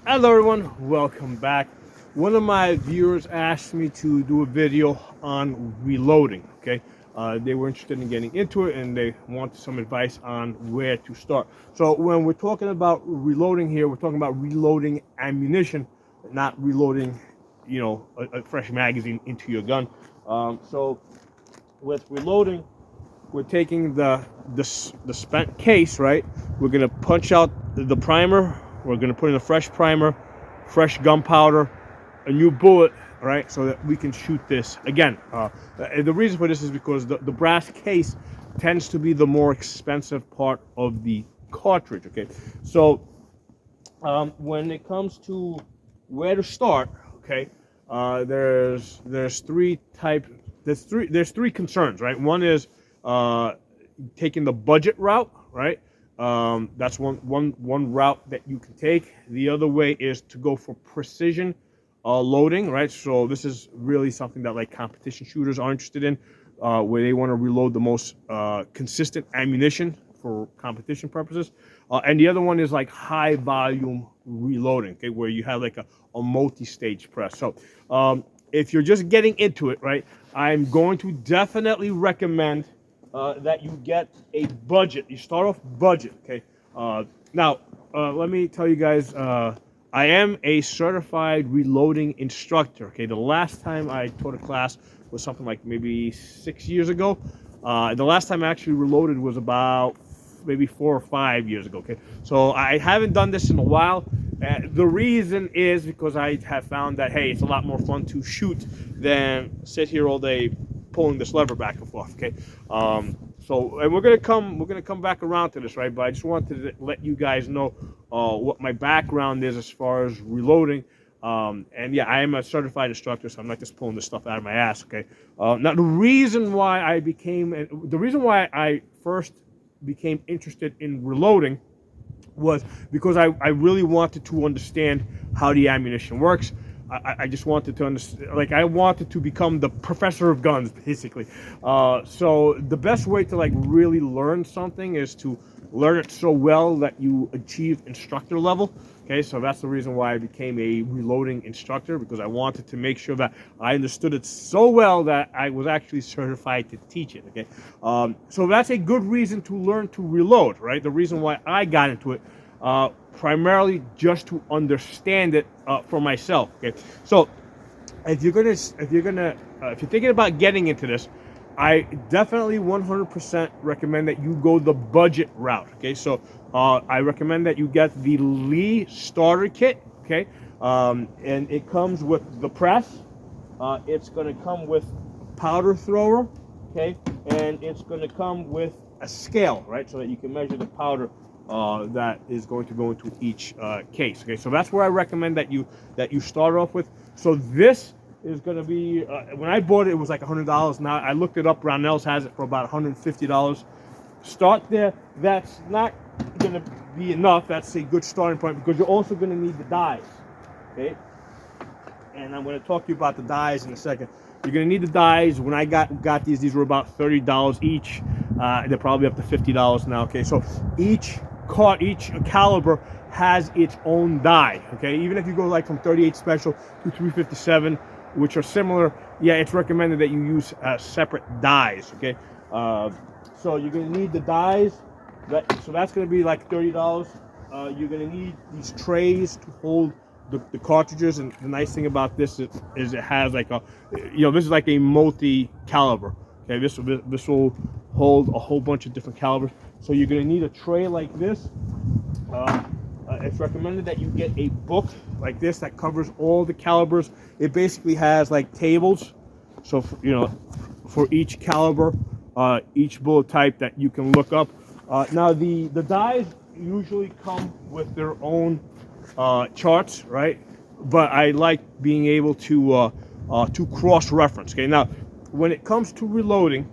Hello everyone, welcome back. One of my viewers asked me to do a video on reloading, okay? They were interested in getting into it and they wanted some advice on where to start. So when we're talking about reloading here, we're talking about reloading ammunition, not reloading, a fresh magazine into your gun. So with reloading, we're taking the spent case, right? We're gonna punch out the primer. We're gonna put in a fresh primer, fresh gunpowder, a new bullet, right? So that we can shoot this again. The reason for this is because the brass case tends to be the more expensive part of the cartridge. Okay, so when it comes to where to start, okay, there's three types. There's three concerns, right? One is uh, taking the budget route, right? That's one route that you can take. The other way is to go for precision loading, right? So this is really something that like competition shooters are interested in, where they want to reload the most consistent ammunition for competition purposes. And the other one is like high volume reloading, okay, where you have like a multi-stage press. So if you're just getting into it, right, I'm going to definitely recommend that you get a budget. You start off budget, okay? Now, let me tell you guys, I am a certified reloading instructor, okay? The last time I taught a class was something like maybe 6 years ago. The last time I actually reloaded was about maybe 4 or 5 years ago, okay? So I haven't done this in a while. The reason is because I have found that, hey, it's a lot more fun to shoot than sit here all day pulling this lever back and forth. Okay, and we're gonna come back around to this, right? But I just wanted to let you guys know what my background is as far as reloading. And yeah, I am a certified instructor, so I'm not just pulling this stuff out of my ass. Okay. Now the reason why I first became interested in reloading was because I really wanted to understand how the ammunition works. I just wanted to understand, like I wanted to become the professor of guns, basically. So the best way to like really learn something is to learn it so well that you achieve instructor level. Okay, so that's the reason why I became a reloading instructor, because I wanted to make sure that I understood it so well that I was actually certified to teach it. Okay, so that's a good reason to learn to reload, right? The reason why I got into it, primarily just to understand it for myself. Okay, so if you're thinking about getting into this, I definitely 100% recommend that you go the budget route. Okay, so I recommend that you get the Lee starter kit. Okay, and it comes with the press. It's going to come with powder thrower. Okay, and it's going to come with a scale, right, so that you can measure the powder that is going to go into each case. Okay, so that's where I recommend that you start off with. So this is going to be, when I bought it, it was like $100. Now I looked it up. Brownells has it for about $150. Start there. That's not going to be enough. That's a good starting point, because you're also going to need the dies. Okay, and I'm going to talk to you about the dies in a second. You're going to need the dies. When I got these were about $30 each. They're probably up to $50 now. Okay, so each caliber has its own die. Okay, even if you go like from 38 special to 357, which are similar, yeah, it's recommended that you use separate dies. Okay, so you're going to need the dies. So that's going to be like $30. You're going to need these trays to hold the cartridges, and the nice thing about this is it has like this is like a multi-caliber. Okay, this will hold a whole bunch of different calibers. So you're going to need a tray like this. It's recommended that you get a book like this that covers all the calibers. It basically has like tables, so for each caliber, each bullet type that you can look up. Now the dies usually come with their own charts, right? But I like being able to cross-reference. Okay, now when it comes to reloading,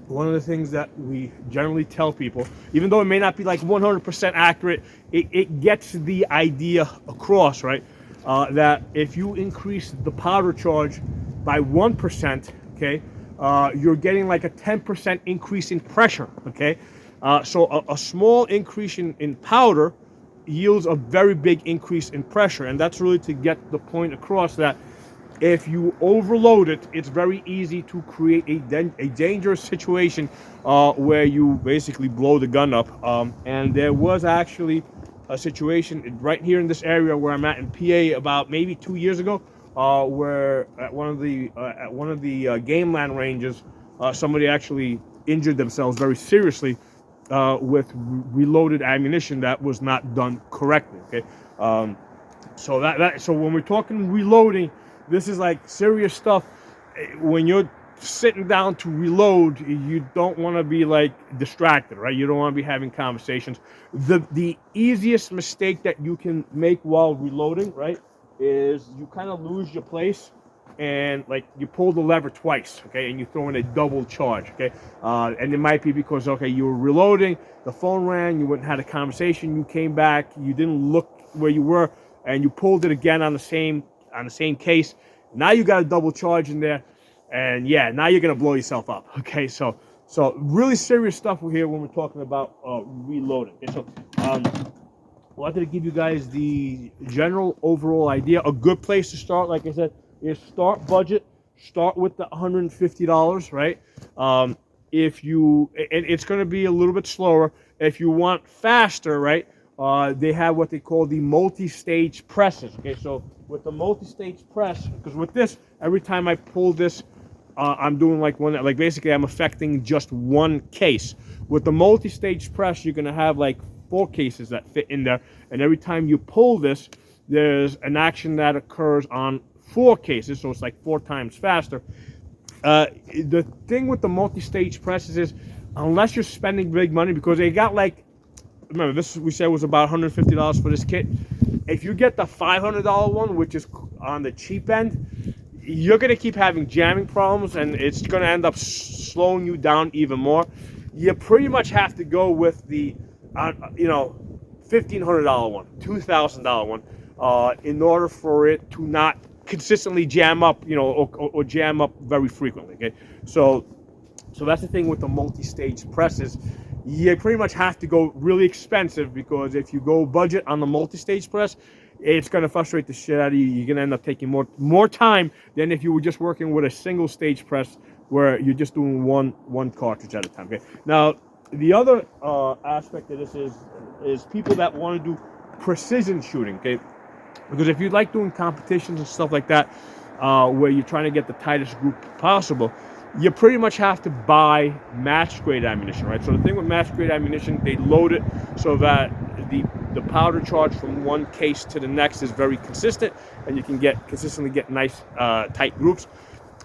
one of the things that we generally tell people, even though it may not be like 100% accurate, it gets the idea across, right? That if you increase the powder charge by 1%, okay, you're getting like a 10% increase in pressure, okay? So a small increase in powder yields a very big increase in pressure, and that's really to get the point across that if you overload it, it's very easy to create a dangerous situation where you basically blow the gun up. And there was actually a situation right here in this area where I'm at in PA about maybe 2 years ago, where at one of the game land ranges, somebody actually injured themselves very seriously with reloaded ammunition that was not done correctly. Okay, so when we're talking reloading, this is like serious stuff. When you're sitting down to reload, you don't want to be like distracted, right? You don't want to be having conversations. The easiest mistake that you can make while reloading, right, is you kind of lose your place and like you pull the lever twice, okay, and you throw in a double charge, okay, and it might be because, okay, you were reloading, the phone rang, you went and had a conversation, you came back, you didn't look where you were, and you pulled it again on the same case. Now you got a double charge in there, and yeah, now you're gonna blow yourself up. Okay, so really serious stuff here when we're talking about reloading. Okay, so I wanted to give you guys the general overall idea. A good place to start, like I said, is start budget. Start with the $150, right? If you, and it's going to be a little bit slower. If you want faster, right? They have what they call the multi-stage presses. Okay, so with the multi-stage press, because with this, every time I pull this, I'm doing like basically I'm affecting just one case. With the multi-stage press, you're gonna have like 4 cases that fit in there, and every time you pull this, there's an action that occurs on 4 cases, so it's like 4 times faster. The thing with the multi-stage presses is, unless you're spending big money, because they got like, remember this we said was about $150 for this kit. If you get the $500 one, which is on the cheap end, you're going to keep having jamming problems, and it's going to end up slowing you down even more. You pretty much have to go with the, $1,500 one, $2,000 one, in order for it to not consistently jam up, or jam up very frequently. Okay, so that's the thing with the multi-stage presses. You pretty much have to go really expensive, because if you go budget on the multi-stage press, it's going to frustrate the shit out of you. You're going to end up taking more time than if you were just working with a single stage press where you're just doing one cartridge at a time. Okay. Now, the other aspect of this is people that want to do precision shooting. Okay, because if you like doing competitions and stuff like that, where you're trying to get the tightest group possible, you pretty much have to buy match grade ammunition, right? So the thing with match grade ammunition, they load it so that the powder charge from one case to the next is very consistent, and you can consistently get nice tight groups.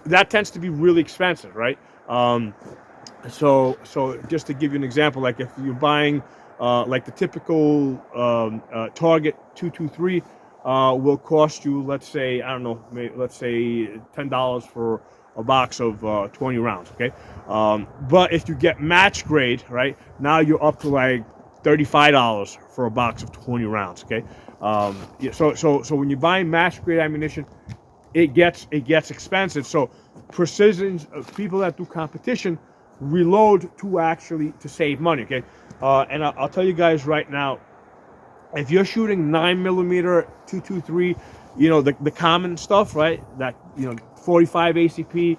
That tends to be really expensive, right? So just to give you an example, like if you're buying like the typical Target 223 will cost you, let's say, I don't know, let's say $10 for a box of 20 rounds, okay? But if you get match grade, right, now you're up to like $35 for a box of 20 rounds, okay? So when you buy match grade ammunition, it gets expensive. So precision, people that do competition reload to save money, okay? And I'll tell you guys right now, if you're shooting 9mm 223, the common stuff, right? That 45 ACP,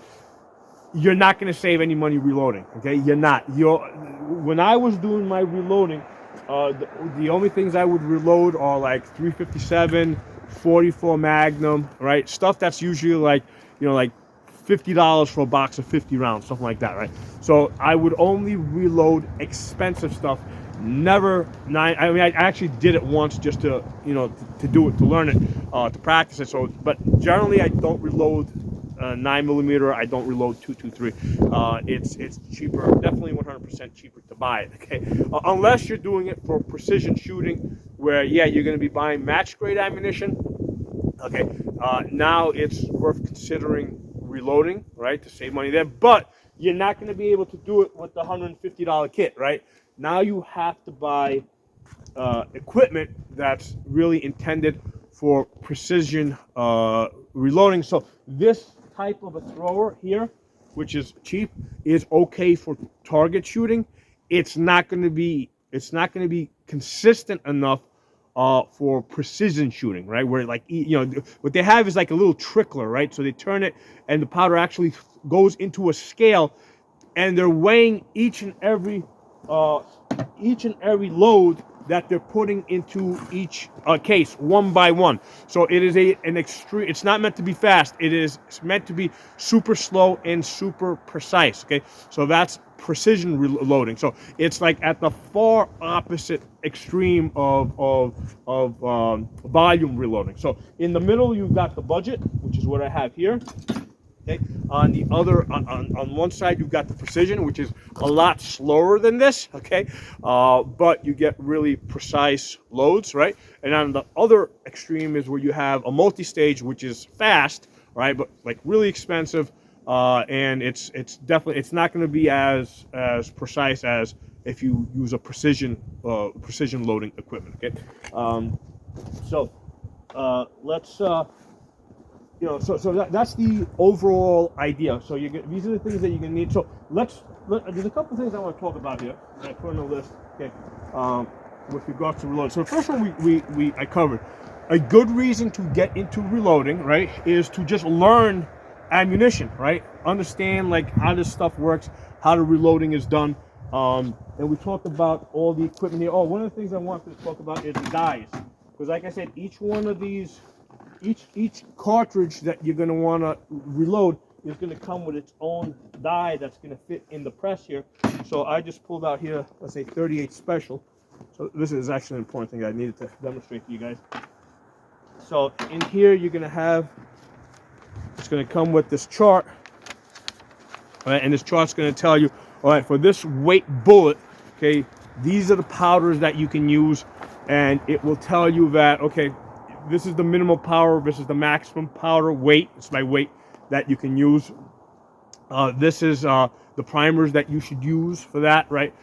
you're not going to save any money reloading. Okay, you're not. When I was doing my reloading, the only things I would reload are like 357, 44 Magnum, right? Stuff that's usually like $50 for a box of 50 rounds, something like that, right? So I would only reload expensive stuff. Never nine. I mean, I actually did it once just to do it, to learn it, to practice it. So, but generally I don't reload 9mm. I don't reload 223. It's cheaper, definitely 100% cheaper to buy it. Okay, unless you're doing it for precision shooting, where you're going to be buying match grade ammunition. Okay, now it's worth considering reloading, right, to save money there. But you're not going to be able to do it with the $150 kit, right? Now you have to buy equipment that's really intended for precision reloading. So this type of a thrower here, which is cheap, is okay for target shooting. It's not going to be consistent enough for precision shooting, right? Where like, you know, what they have is like a little trickler, right? So they turn it and the powder actually goes into a scale, and they're weighing each and every load that they're putting into each case one by one. So it is an extreme. It's not meant to be fast. It's meant to be super slow and super precise. Okay, so that's precision reloading. So it's like at the far opposite extreme of volume reloading. So in the middle you've got the budget, which is what I have here. Okay. On the other, on one side, you've got the precision, which is a lot slower than this. Okay, but you get really precise loads, right? And on the other extreme is where you have a multi-stage, which is fast, right? But like really expensive, and it's definitely not going to be as precise as if you use a precision loading equipment. Okay, so let's. You know, so that's the overall idea. So these are the things that you're gonna need. So there's a couple things I want to talk about here that I put on the list. Okay, with regards to reloading. So the first one I covered. A good reason to get into reloading, right, is to just learn ammunition, right? Understand like how this stuff works, how the reloading is done. And we talked about all the equipment here. Oh, one of the things I wanted to talk about is the dies, because like I said, each one of these. Each cartridge that you're going to want to reload is going to come with its own die that's going to fit in the press here. So I just pulled out here, let's say 38 special. So this is actually an important thing I needed to demonstrate to you guys. So in here you're going to have, it's going to come with this chart, right? And this chart's going to tell you, all right, for this weight bullet, okay, these are the powders that you can use, and it will tell you that, okay, this is the minimal power, this is the maximum powder weight. It's my weight that you can use. This is the primers that you should use for that, right?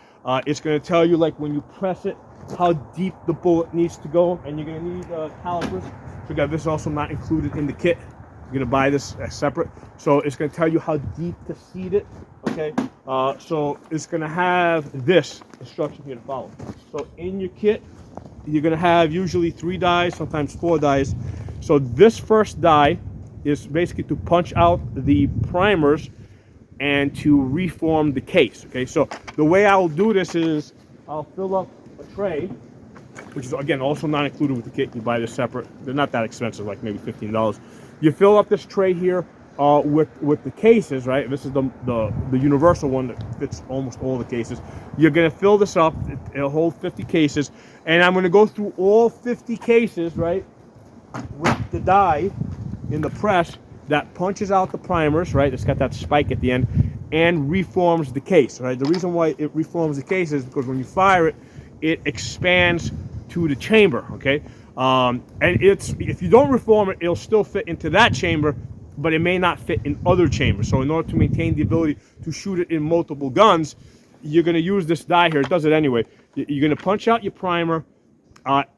It's going to tell you, like, when you press it, how deep the bullet needs to go, and you're going to need calipers. So again, this is also not included in the kit. You're going to buy this separate. So it's going to tell you how deep to seed it, okay? So it's going to have this instruction here to follow. So in your kit, you're going to have usually 3 dies, sometimes 4 dies. So this first die is basically to punch out the primers and to reform the case. Okay, so the way I'll do this is I'll fill up a tray, which is again also not included with the kit. You buy this separate. They're not that expensive, like maybe $15. You fill up this tray here with the cases, right? This is the universal one that fits almost all the cases. You're going to fill this up. It'll hold 50 cases, and I'm going to go through all 50 cases, right, with the die in the press that punches out the primers, right? It's got that spike at the end, and reforms the case, right? The reason why it reforms the case is because when you fire it, it expands to the chamber, okay? And if you don't reform it, it'll still fit into that chamber, but it may not fit in other chambers. So in order to maintain the ability to shoot it in multiple guns, you're going to use this die here. It does it anyway. You're going to punch out your primer,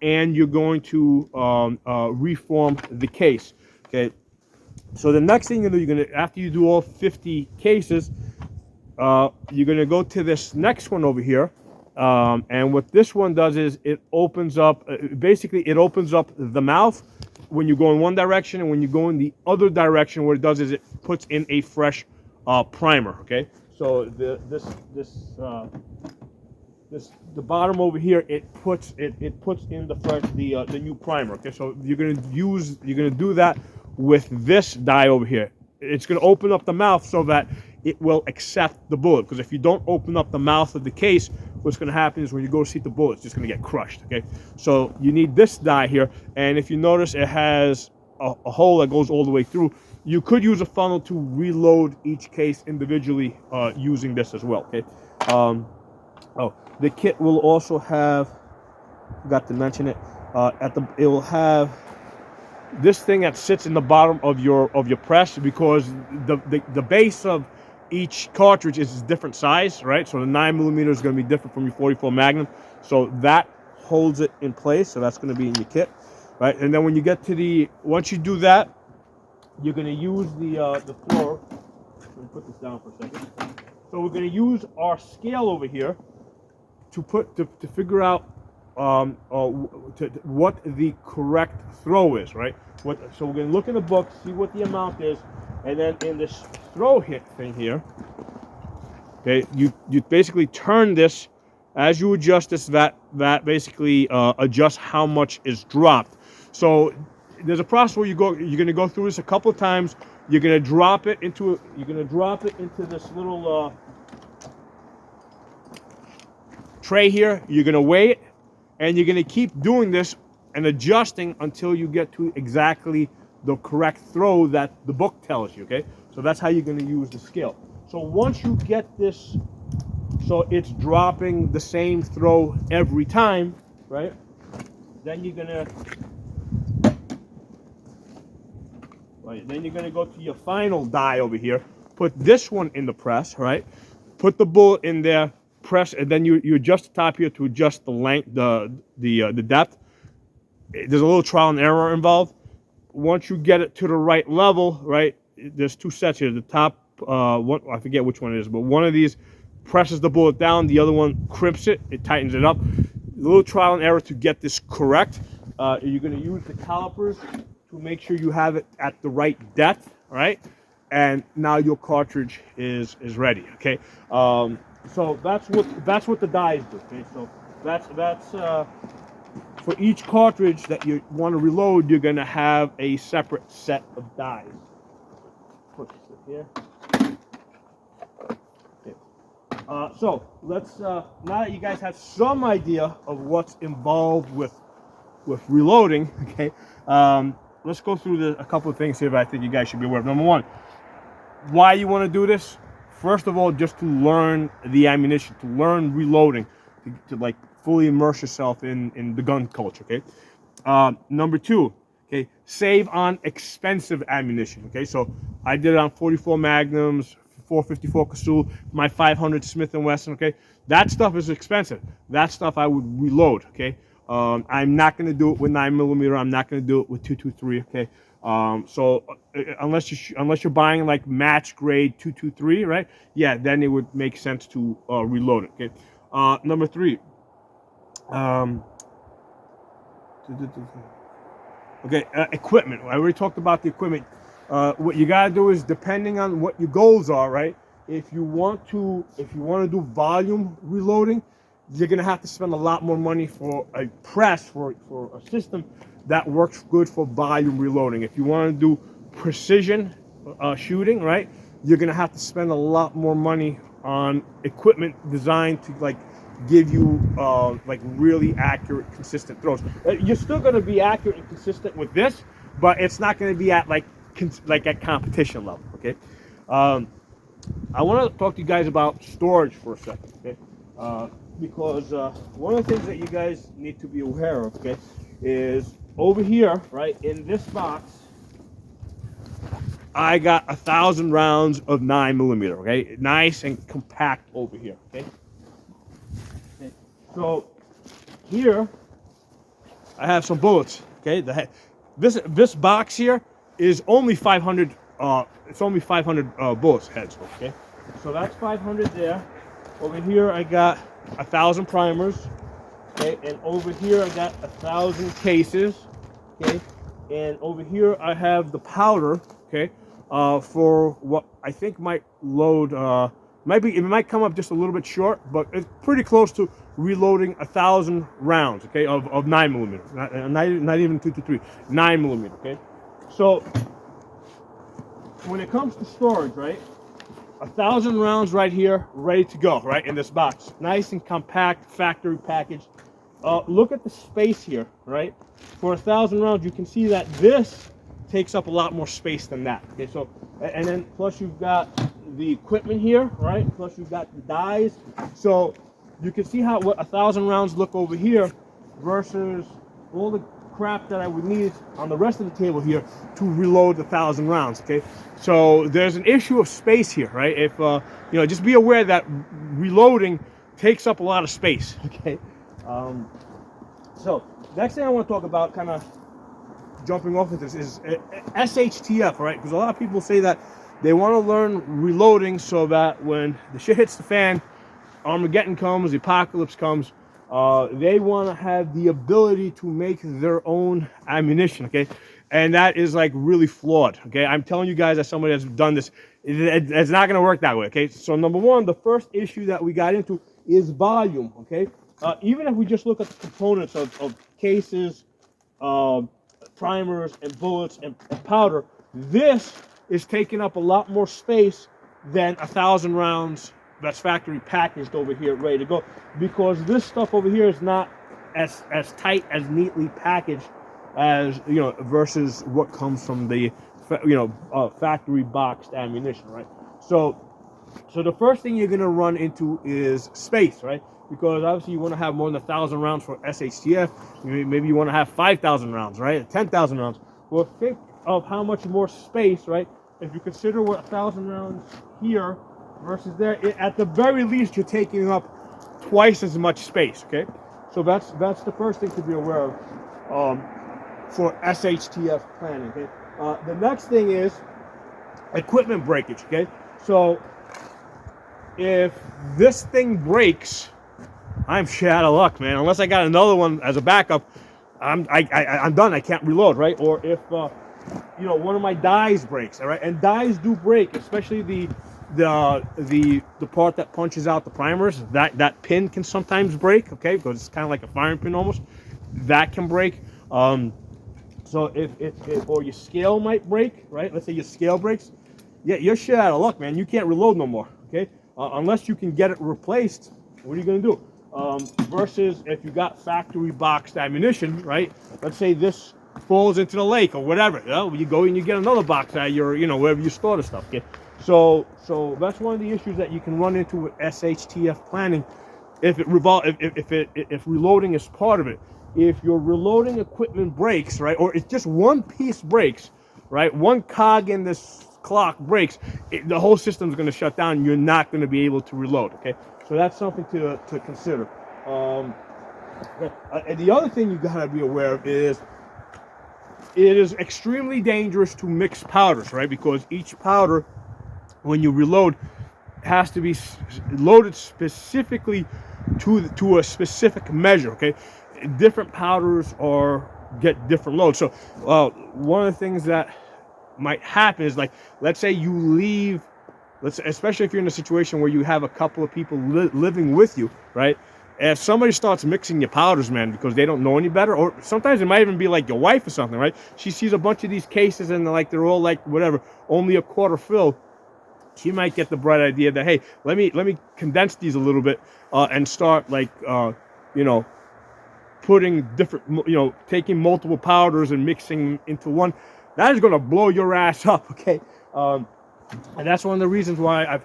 and you're going to reform the case. Okay. So the next thing you're going to, after you do all 50 cases, you're going to go to this next one over here. And what this one does is it opens up, basically it opens up the mouth when you go in one direction, and when you go in the other direction, what it does is it puts in a fresh primer. Okay, so the bottom over here, it puts in the new primer. Okay, so you're gonna do that with this die over here. It's gonna open up the mouth so that it will accept the bullet, because if you don't open up the mouth of the case, what's going to happen is when you go to see the bullet, it's just going to get crushed. Okay, so you need this die here, and if you notice, it has a hole that goes all the way through. You could use a funnel to reload each case individually using this as well. Okay. Oh, the kit will also have, forgot to mention it, it will have this thing that sits in the bottom of your press, because the base of each cartridge is a different size, right? So the 9mm is going to be different from your 44 Magnum. So that holds it in place. So that's going to be in your kit, right? And then when you get to once you do that, you're going to use the floor. Let me put this down for a second. So we're going to use our scale over here to figure out what the correct throw is, right? So we're gonna look in the book, see what the amount is, and then in this throw hit thing here, okay, you basically turn this as you adjust this. That basically adjusts how much is dropped. So there's a process where you're gonna go through this a couple of times. You're gonna drop it into this little tray here. You're gonna weigh it, and you're gonna keep doing this and adjusting until you get to exactly the correct throw that the book tells you. Okay, so that's how you're gonna use the scale. So once you get this, so it's dropping the same throw every time, right? Then you're gonna go to your final die over here. Put this one in the press, right? Put the bullet in there, press, and then you adjust the top here to adjust the length, the depth. There's a little trial and error involved. Once you get it to the right level, right? There's two sets here. The top one, I forget which one it is, but one of these presses the bullet down. The other one crimps it. It tightens it up. A little trial and error to get this correct. You're going to use the calipers to make sure you have it at the right depth, right? And now your cartridge is ready. Okay. So that's what the dies do. Okay. So that's for each cartridge that you want to reload, you're going to have a separate set of dies. Put this here. Okay. So let's now that you guys have some idea of what's involved with reloading, okay, let's go through a couple of things here that I think you guys should be aware of. Number one, why you want to do this? First of all, just to learn the ammunition, to learn reloading, to like fully immerse yourself in the gun culture. Okay. Number two, okay, save on expensive ammunition. Okay, so I did it on 44 Magnums, 454 Casull, my 500 Smith & Wesson. Okay, that stuff is expensive. That stuff I would reload. Okay. I'm not going to do it with 9mm. I'm not going to do it with 223. Okay. So unless you're buying like match grade 223, right? Yeah, then it would make sense to reload it. Okay. Number three. Okay, equipment. I already talked about the equipment. What you gotta do is, depending on what your goals are, right? If you want to do volume reloading, you're gonna have to spend a lot more money for a press, for a system that works good for volume reloading. If you want to do precision shooting, right, you're gonna have to spend a lot more money on equipment designed to like give you like really accurate, consistent throws. You're still gonna be accurate and consistent with this, but it's not gonna be at like at competition level. Okay. I want to talk to you guys about storage for a second. Okay. Because one of the things that you guys need to be aware of, okay, is over here, right, in this box, I got 1,000 rounds of 9mm, okay, nice and compact over here, okay. So here, I have some bullets, okay. This box here is only 500. It's only 500 bullets heads, okay. So that's 500 there. Over here, I got 1,000 primers, okay, and over here I got 1,000 cases, okay, and over here I have the powder, okay, for what I think might load. It might come up just a little bit short, but it's pretty close to reloading 1,000 rounds, okay, of 9mm, not even 223, 9mm, okay. So when it comes to storage, right? 1,000 rounds right here, ready to go, right, in this box. Nice and compact, factory packaged. Look at the space here, right? For 1,000 rounds, you can see that this takes up a lot more space than that. Okay, so, and then plus you've got the equipment here, right? Plus you've got the dies. So you can see what 1,000 rounds look over here versus all the crap that I would need on the rest of the table here to reload 1,000 rounds. Okay, so there's an issue of space here, right? If just be aware that reloading takes up a lot of space. Okay, so next thing I want to talk about, kind of jumping off of this, is SHTF, right? Because a lot of people say that they want to learn reloading so that when the shit hits the fan, Armageddon comes, the apocalypse comes, They want to have the ability to make their own ammunition, okay? And that is like really flawed, okay? I'm telling you guys, as somebody that's done this, it's not going to work that way, okay? So number one, the first issue that we got into is volume, okay? Even if we just look at the components of cases, primers and bullets and powder, this is taking up a lot more space than 1,000 rounds that's factory packaged over here ready to go, because this stuff over here is not as tight, as neatly packaged as, you know, versus what comes from the, you know, factory boxed ammunition, right? So the first thing you're going to run into is space, right? Because obviously you want to have more than 1,000 rounds for SHTF. Maybe you want to have 5,000 rounds, right? 10,000 rounds. Well, think of how much more space, right? If you consider what 1,000 rounds here versus there, at the very least you're taking up twice as much space, okay? So that's the first thing to be aware of for SHTF planning, okay? The next thing is equipment breakage, okay? So if this thing breaks, I'm shit out of luck, man. Unless I got another one as a backup, I'm done. I can't reload, right? Or if you know, one of my dies breaks, all right? And dies do break, especially the part that punches out the primers. That pin can sometimes break, okay? Because it's kind of like a firing pin almost. That can break. So if or your scale might break, right? Let's say your scale breaks. Yeah, you're shit out of luck, man. You can't reload no more, okay? Unless you can get it replaced, what are you gonna do? Versus if you got factory boxed ammunition, right? Let's say this falls into the lake or whatever. You know, you go and you get another box out of your, you know, wherever you store the stuff, okay? So that's one of the issues that you can run into with SHTF planning. If reloading is part of it. If your reloading equipment breaks, right, or it's just one piece breaks, right, one cog in this clock breaks, the whole system's going to shut down and you're not going to be able to reload, okay? So that's something to consider. And the other thing you got to be aware of is it is extremely dangerous to mix powders, right? Because each powder, when you reload, has to be loaded specifically to a specific measure, okay? Different powders get different loads. So one of the things that might happen is, like, let's say you leave, especially if you're in a situation where you have a couple of people living with you, right? If somebody starts mixing your powders, man, because they don't know any better, or sometimes it might even be like your wife or something, right? She sees a bunch of these cases and they're all like whatever, only a quarter fill. She might get the bright idea that, hey, let me condense these a little bit and start, like, you know, putting different, you know, taking multiple powders and mixing into one. That is going to blow your ass up, okay? And that's one of the reasons why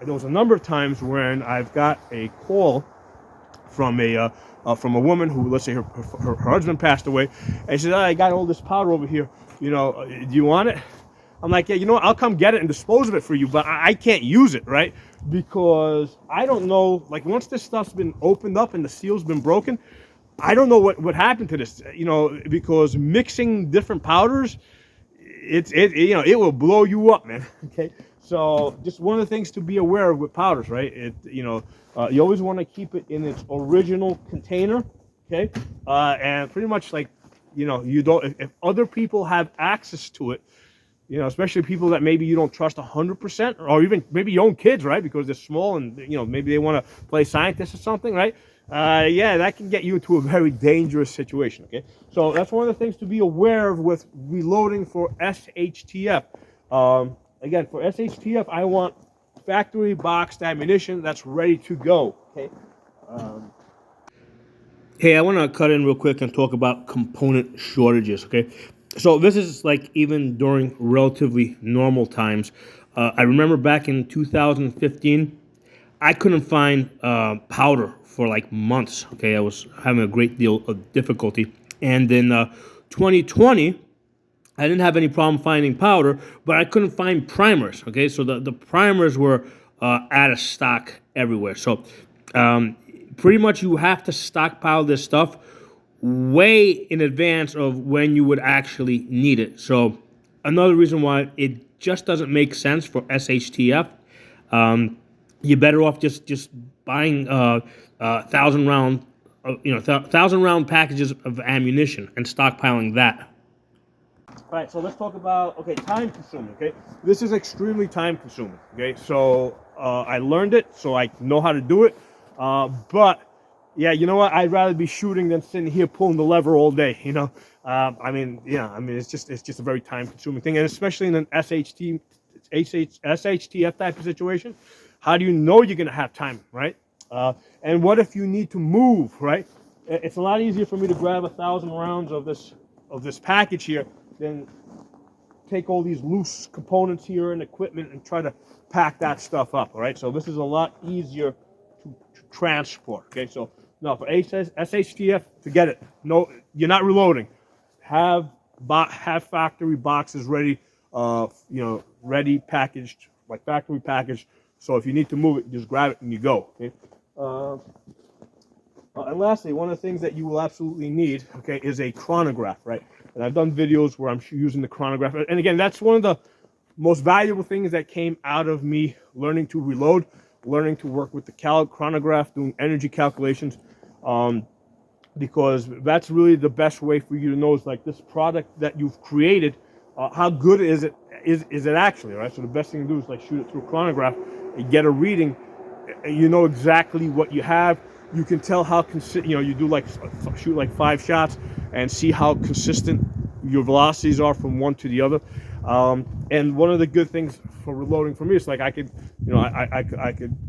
there was a number of times when I've got a call from a woman who, let's say her husband passed away, and she said, I got all this powder over here, you know, do you want it? I'm like, yeah, you know what, I'll come get it and dispose of it for you, but I can't use it, right? Because I don't know, like, once this stuff's been opened up and the seal's been broken, I don't know what happened to this, you know, because mixing different powders, you know, it will blow you up, man. Okay, so just one of the things to be aware of with powders, right? You know, you always want to keep it in its original container, okay? And pretty much, like, you know, you don't, if other people have access to it, you know, especially people that maybe you don't trust 100%, or even maybe your own kids, right? Because they're small and, you know, maybe they want to play scientist or something, right? Yeah, that can get you into a very dangerous situation, okay? So that's one of the things to be aware of with reloading for SHTF. Again, for SHTF, I want factory boxed ammunition that's ready to go, okay? Hey, I want to cut in real quick and talk about component shortages, okay? So this is like even during relatively normal times. I remember back in 2015, I couldn't find powder for like months, okay? I was having a great deal of difficulty. And in 2020, I didn't have any problem finding powder, but I couldn't find primers, okay? So the primers were out of stock everywhere. So pretty much you have to stockpile this stuff way in advance of when you would actually need it. So another reason why it just doesn't make sense for SHTF. You're better off just buying 1,000 round 1,000 round packages of ammunition and stockpiling that. All right, so let's talk about, okay, time consuming, okay? This is extremely time consuming, okay? So I learned it, so I know how to do it. But yeah, you know what? I'd rather be shooting than sitting here pulling the lever all day, you know? I mean, it's just a very time consuming thing. And especially in an SHTF type of situation, how do you know you're gonna have time, right? And what if you need to move, right? It's a lot easier for me to grab 1,000 rounds of this package here than take all these loose components here and equipment and try to pack that stuff up, all right? So this is a lot easier to transport, okay? So no, for SHTF, forget it. No, you're not reloading. Have factory boxes ready, ready packaged, like factory packaged. So if you need to move it, just grab it and you go, okay? And lastly, one of the things that you will absolutely need, okay, is a chronograph, right? And I've done videos where I'm using the chronograph. And again, that's one of the most valuable things that came out of me learning to reload, learning to work with the chronograph, doing energy calculations, because that's really the best way for you to know is like this product that you've created, how good is it actually, right? So the best thing to do is like shoot it through a chronograph and get a reading. You know exactly what you have. You can tell how you do like shoot like 5 shots and see how consistent your velocities are from one to the other. And one of the good things for reloading for me is like I could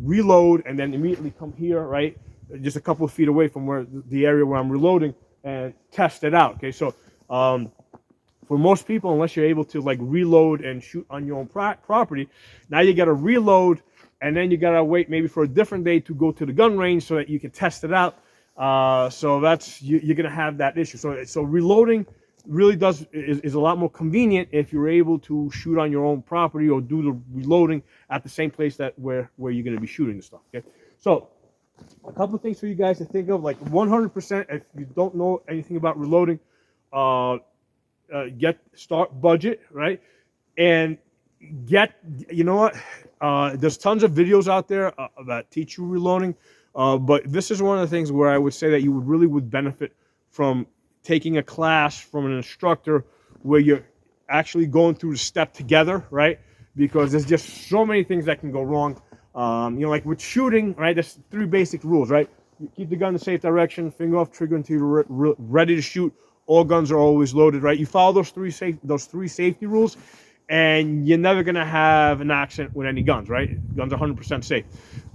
reload and then immediately come here, right, just a couple of feet away from where the area where I'm reloading and test it out. Okay, so for most people, unless you're able to like reload and shoot on your own property, now you got to reload. And then you gotta wait maybe for a different day to go to the gun range so that you can test it out. So that's you're gonna have that issue. So reloading really is a lot more convenient if you're able to shoot on your own property or do the reloading at the same place where you're gonna be shooting the stuff. Okay. So a couple of things for you guys to think of, like 100%. If you don't know anything about reloading, start budget, right, and you know what. There's tons of videos out there that teach you reloading, but this is one of the things where I would say that you would benefit from taking a class from an instructor where you're actually going through the step together, right? Because there's just so many things that can go wrong. Like with shooting, right? There's 3 basic rules, right? You keep the gun in the safe direction, finger off trigger until you're ready to shoot. All guns are always loaded, right? You follow those three safety rules, and you're never gonna have an accident with any guns, right? Guns are 100% safe.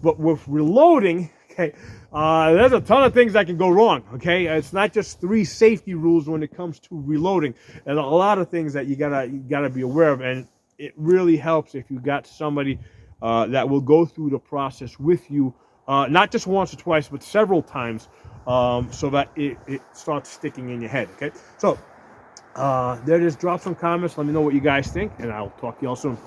But with reloading, okay, there's a ton of things that can go wrong, okay? It's not just 3 safety rules when it comes to reloading. There's a lot of things that you gotta be aware of, and it really helps if you got somebody that will go through the process with you, not just once or twice, but several times, so that it starts sticking in your head, okay? So there it is. Drop some comments. Let me know what you guys think, and I'll talk to you all soon.